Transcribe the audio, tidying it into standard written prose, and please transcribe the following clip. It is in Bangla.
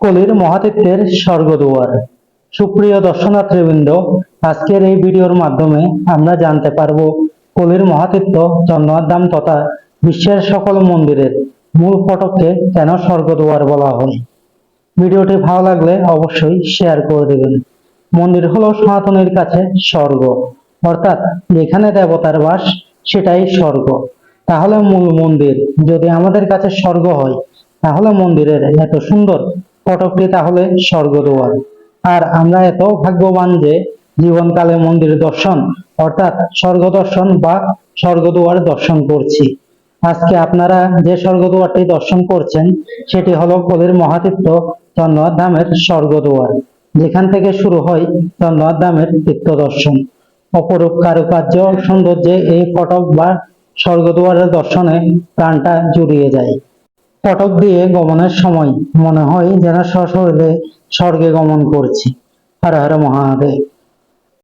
কলির মহাতীর্থের স্বর্গদুয়ার। সুপ্রিয় দর্শনার্থীবৃন্দ, আজকের এই ভিডিওর মাধ্যমে আমরা জানতে পারব কলির মহাতীর্থ জগন্নাথধাম তথা বিশ্বের সকল মন্দিরের মূল ফটককে কেন স্বর্গদুয়ার বলা হয়। ভিডিওটি ভালো লাগলে অবশ্যই শেয়ার করে দেবেন। মন্দির হলো সনাতনীর কাছে স্বর্গ, অর্থাৎ যেখানে দেবতার বাস সেটাই স্বর্গ। তাহলে মূল মন্দির যদি আমাদের কাছে স্বর্গ হয়, তাহলে মন্দিরের এত সুন্দর ফটকটি তাহলে স্বর্গদুয়ার। আর আমরা এত ভাগ্যবান যে জীবনকালে মন্দির দর্শন অর্থাৎ স্বর্গ দর্শন বা স্বর্গদুয়ার দর্শন করছি। আজকে আপনারা যে স্বর্গদুয়ারটি দর্শন করছেন সেটি হলো কলির মহাতীর্থ জগন্নাথ ধামের স্বর্গদুয়ার, যেখান থেকে শুরু হয় জগন্নাথ ধামের তীর্থ দর্শন। অপরূপ কারুকার্য সৌন্দর্যে এই ফটক বা স্বর্গদুয়ারের দর্শনে প্রাণটা জুড়িয়ে যায়। ফটক দিয়ে গমনের সময় মনে হয় যেন সশরীরে স্বর্গে গমন করছি। হর হর মহাদেব।